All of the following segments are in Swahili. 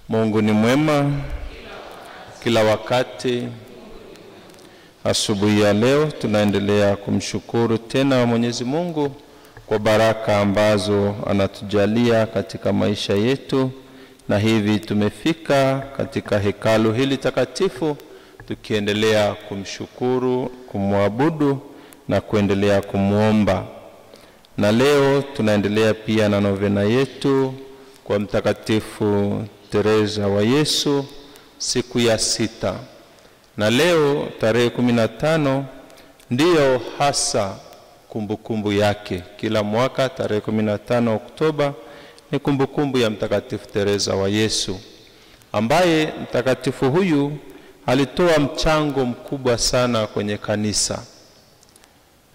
Mungu ni mwema kila wakati. Asubuhi ya leo tunaendelea kumshukuru tena Mwenyezi Mungu kwa baraka ambazo anatujalia katika maisha yetu, na hivi tumefika katika hekalu hili takatifu tukiendelea kumshukuru, kumwabudu na kuendelea kumuomba. Na leo tunaendelea pia na novena yetu kwa Mtakatifu Teresa wa Yesu, siku ya 6. Na leo tarehe 15 ndiyo hasa kumbukumbu yake. Kila mwaka tarehe 15 Oktoba ni kumbukumbu ya Mtakatifu Teresa wa Yesu, ambaye mtakatifu huyu alitoa mchango mkubwa sana kwenye kanisa.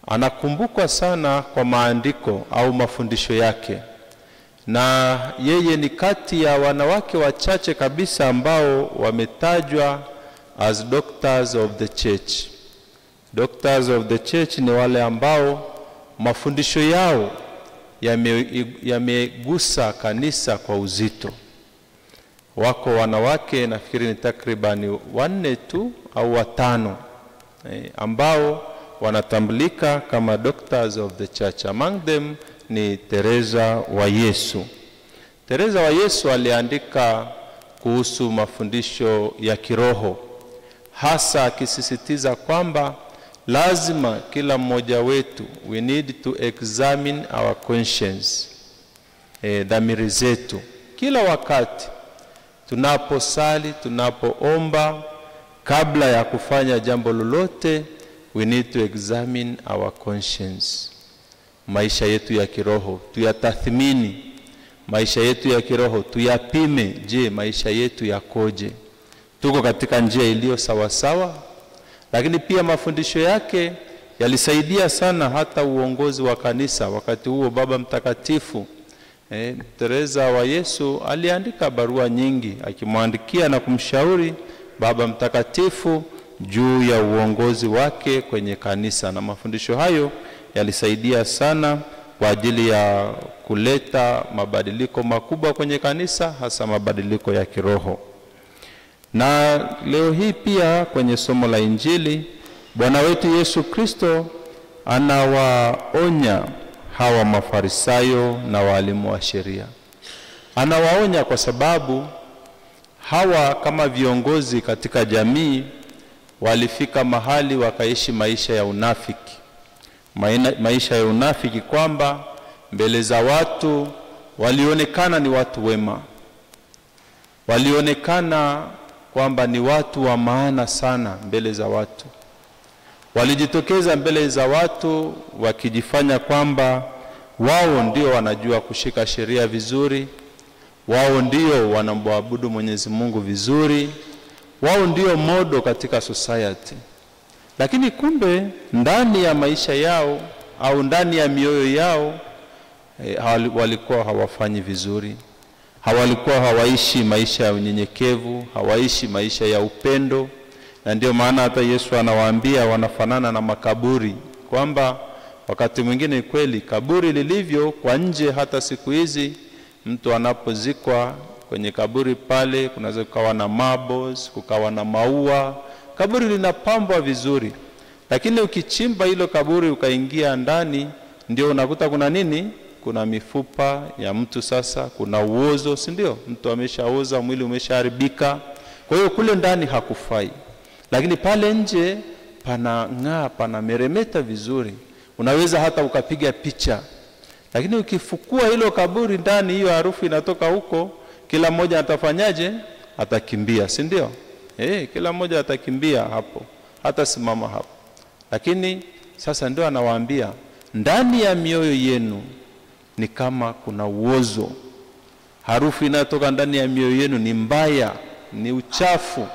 Anakumbukwa sana kwa maandiko au mafundisho yake, na yeye ni kati ya wanawake wachache kabisa ambao wametajwa as doctors of the church. Doctors of the church ni wale ambao mafundisho yao yamegusa kanisa kwa uzito. Wako wanawake nafikiri ni takribani 4 tu au 5 ambao wanatambulika kama doctors of the church. Among them ni Teresa wa Yesu. Teresa wa Yesu aliandika kuhusu mafundisho ya kiroho, hasa akisisitiza kwamba lazima kila mmoja wetu, we need to examine our conscience, dhamiri zetu. Kila wakati tunaposali, tunapoomba, kabla ya kufanya jambo lolote, we need to examine our conscience. Maisha yetu ya kiroho tuyatathmini, maisha yetu ya kiroho tuyapime. Je, maisha yetu yakoje? Tuko katika njia iliyo sawa sawa? Lakini pia mafundisho yake yalisaidia sana hata uongozi wa kanisa. Wakati huo Baba Mtakatifu Teresa wa Yesu aliandika barua nyingi akimwandikia na kumshauri Baba Mtakatifu juu ya uongozi wake kwenye kanisa, na mafundisho hayo yalisaidia sana kwa ajili ya kuleta mabadiliko makubwa kwenye kanisa, hasa mabadiliko ya kiroho. Na leo hii pia kwenye somo la Injili, Bwana wetu Yesu Kristo anawaonya hawa Mafarisayo na walimu wa sheria. Anawaonya kwa sababu hawa kama viongozi katika jamii walifika mahali wakaishi maisha ya unafiki. Maisha ya unafiki kwamba mbele za watu walionekana ni watu wema, walionekana kwamba ni watu wa maana sana mbele za watu. Walijitokeza mbele za watu wakijifanya kwamba wao ndio wanajua kushika sheria vizuri, wao ndio wanamwabudu Mwenyezi Mungu vizuri, wao ndio modo katika society. Lakini kumbe ndani ya maisha yao au ndani ya mioyo yao walikuwa hawafanyi vizuri. Hawalikuwa hawaishi maisha ya unyenyekevu, hawaishi maisha ya upendo. Na ndio maana hata Yesu anawaambia wanafanana na makaburi, kwamba wakati mwingine kweli kaburi lilivyo kwa nje, hata siku hizi mtu anapozikwa kwenye kaburi pale kunaweza kukawa na marbles, kukawa na maua, kaburi linapambwa vizuri. Lakini ukichimba hilo kaburi ukaingia ndani, ndio unakuta kuna nini? Kuna mifupa ya mtu, sasa kuna uozo, si ndio? Mtu ameshaoza, mwili umeshaharibika. Kwa hiyo kule ndani hakufai. Lakini pale nje panang'aa, panameremeta vizuri. Unaweza hata ukapiga picha. Lakini ukifukua hilo kaburi ndani, hiyo harufu inatoka huko, kila mmoja atafanyaje? Atakimbia, si ndio? Kila mmoja atakimbia hapo, hata simama hapo. Lakini sasa ndio anawaambia, ndani ya mioyo yenu ni kama kuna uozo. Harufu inatoka ndani ya mioyo yenu ni mbaya, ni uchafu.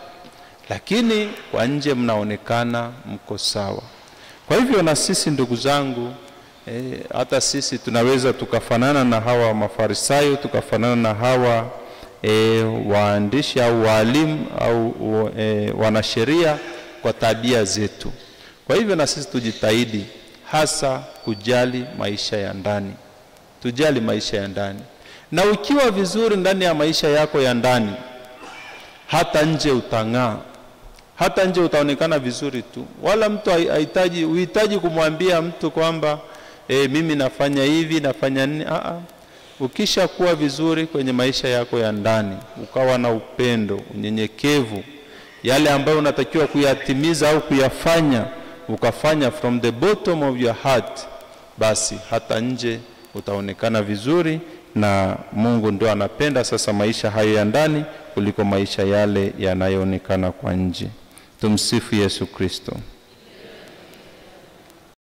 Lakini kwa nje mnaonekana mko sawa. Kwa hivyo na sisi ndugu zangu, hata sisi tunaweza tukafanana na hawa Mafarisayo, tukafanana na hawa waandishi au walimu au wanasheria kwa tabia zetu. Kwa hivyo na sisi tujitahidi hasa kujali maisha ya ndani. Tujali maisha ya ndani. Na ukiwa vizuri ndani ya maisha yako ya ndani, hata nje utang'aa, hata nje utaonekana vizuri tu. Wala mtu uhitaji kumwambia mtu kwamba mimi nafanya hivi, nafanya nini. Ukisha kuwa vizuri kwenye maisha yako ya ndani, ukawa na upendo, unyenyekevu, yale ambayo unatakiwa kuyatimiza au kuyafanya, ukafanya from the bottom of your heart, basi hata nje utaonekana vizuri. Na Mungu ndio anapenda sasa maisha hayo ya ndani kuliko maisha yale yanayoonekana kwa nje. Tumsifu Yesu Kristo.